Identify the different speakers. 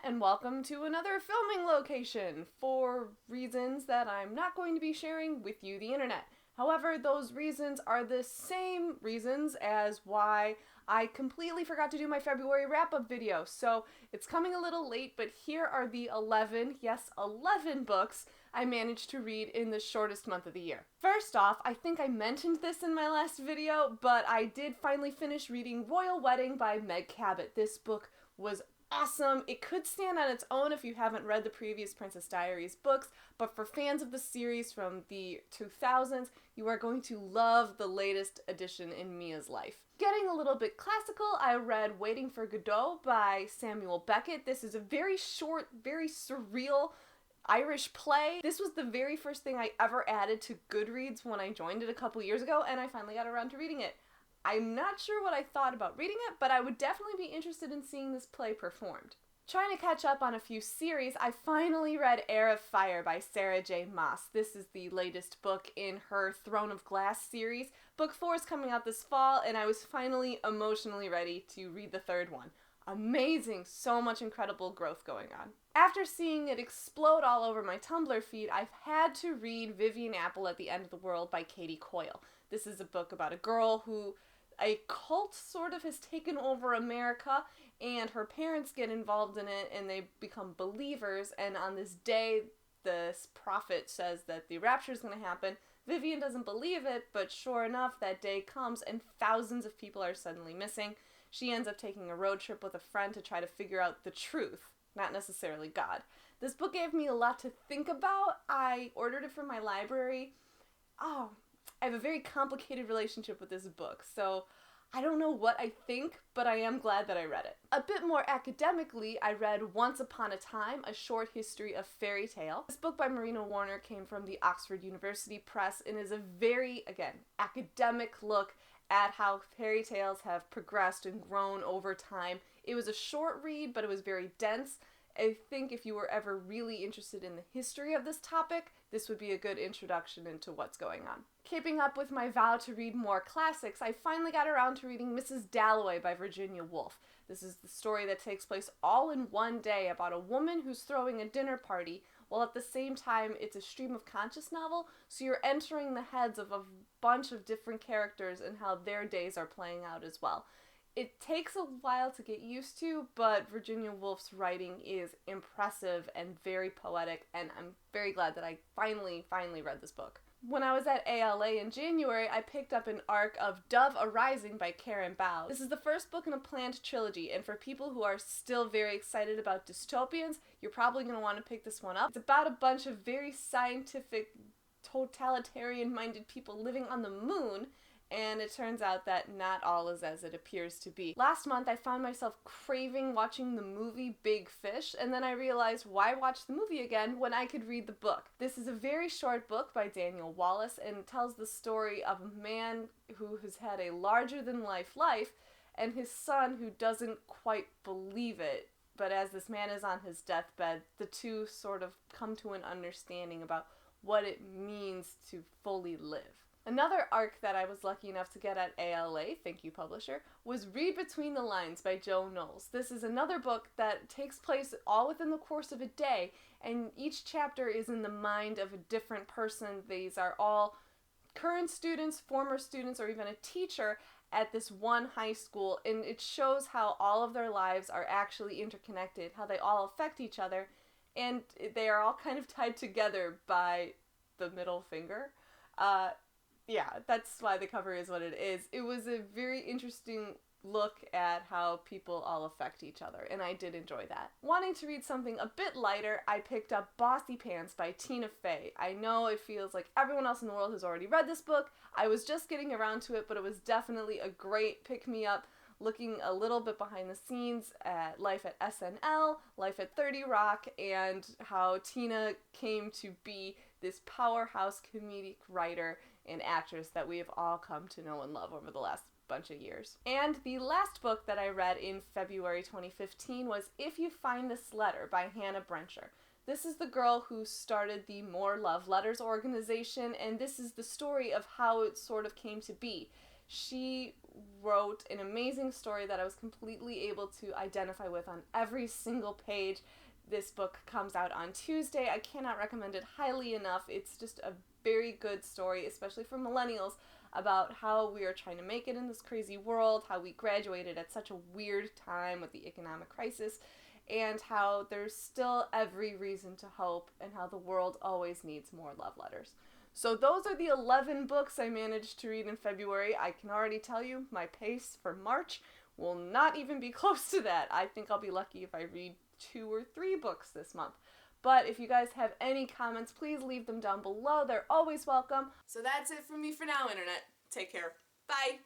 Speaker 1: and welcome to another filming location for reasons that I'm not going to be sharing with you, the internet. However, those reasons are the same reasons as why I completely forgot to do my February wrap-up video, so it's coming a little late, but here are the 11, yes, 11 books I managed to read in the shortest month of the year. First off, I think I mentioned this in my last video, but I did finally finish reading Royal Wedding by Meg Cabot. This book was awesome. It could stand on its own if you haven't read the previous Princess Diaries books, but for fans of the series from the 2000s, you are going to love the latest edition in Mia's life. Getting a little bit classical, I read Waiting for Godot by Samuel Beckett. This is a very short, very surreal Irish play. This was the very first thing I ever added to Goodreads when I joined it a couple years ago, and I finally got around to reading it. I'm not sure what I thought about reading it, but I would definitely be interested in seeing this play performed. Trying to catch up on a few series, I finally read Heir of Fire by Sarah J. Maas. This is the latest book in her Throne of Glass series. Book 4 is coming out this fall, and I was finally emotionally ready to read the third one. Amazing, so much incredible growth going on. After seeing it explode all over my Tumblr feed, I've had to read Vivian Apple at the End of the World by Katie Coyle. This is a book about a girl who a cult sort of has taken over America, and her parents get involved in it, and they become believers, and on this day, this prophet says that the rapture is going to happen. Vivian doesn't believe it, but sure enough, that day comes, and thousands of people are suddenly missing. She ends up taking a road trip with a friend to try to figure out the truth, not necessarily God. This book gave me a lot to think about. I ordered it from my library. I have a very complicated relationship with this book, so I don't know what I think, but I am glad that I read it. A bit more academically, I read Once Upon a Time, A Short History of Fairy Tale. This book by Marina Warner came from the Oxford University Press and is a very, again, academic look at how fairy tales have progressed and grown over time. It was a short read, but it was very dense. I think if you were ever really interested in the history of this topic, this would be a good introduction into what's going on. Keeping up with my vow to read more classics, I finally got around to reading Mrs. Dalloway by Virginia Woolf. This is the story that takes place all in one day about a woman who's throwing a dinner party, while at the same time it's a stream of conscious novel, so you're entering the heads of a bunch of different characters and how their days are playing out as well. It takes a while to get used to, but Virginia Woolf's writing is impressive and very poetic, and I'm very glad that I finally read this book. When I was at ALA in January, I picked up an arc of Dove Arising by Karen Bowes. This is the first book in a planned trilogy, and for people who are still very excited about dystopians, you're probably going to want to pick this one up. It's about a bunch of very scientific, totalitarian-minded people living on the moon, and it turns out that not all is as it appears to be. Last month, I found myself craving watching the movie Big Fish, and then I realized why watch the movie again when I could read the book. This is a very short book by Daniel Wallace and tells the story of a man who has had a larger-than-life life and his son who doesn't quite believe it. But as this man is on his deathbed, the two sort of come to an understanding about what it means to fully live. Another arc that I was lucky enough to get at ALA, thank you publisher, was Read Between the Lines by Joe Knowles. This is another book that takes place all within the course of a day, and each chapter is in the mind of a different person. These are all current students, former students, or even a teacher at this one high school, and it shows how all of their lives are actually interconnected, how they all affect each other, and they are all kind of tied together by the middle finger. Yeah, that's why the cover is what it is. It was a very interesting look at how people all affect each other, and I did enjoy that. Wanting to read something a bit lighter, I picked up Bossy Pants by Tina Fey. I know it feels like everyone else in the world has already read this book. I was just getting around to it, but it was definitely a great pick-me-up, looking a little bit behind the scenes at life at SNL, life at 30 Rock, and how Tina came to be this powerhouse comedic writer and actress that we have all come to know and love over the last bunch of years. And the last book that I read in February 2015 was If You Find This Letter by Hannah Brencher. This is the girl who started the More Love Letters organization, and this is the story of how it sort of came to be. She wrote an amazing story that I was completely able to identify with on every single page. This book comes out on Tuesday. I cannot recommend it highly enough. It's just a very good story, especially for millennials, about how we are trying to make it in this crazy world, how we graduated at such a weird time with the economic crisis, and how there's still every reason to hope, and how the world always needs more love letters. So those are the 11 books I managed to read in February. I can already tell you my pace for March will not even be close to that. I think I'll be lucky if I read 2 or 3 books this month. But if you guys have any comments, please leave them down below. They're always welcome. So that's it from me for now, Internet. Take care. Bye!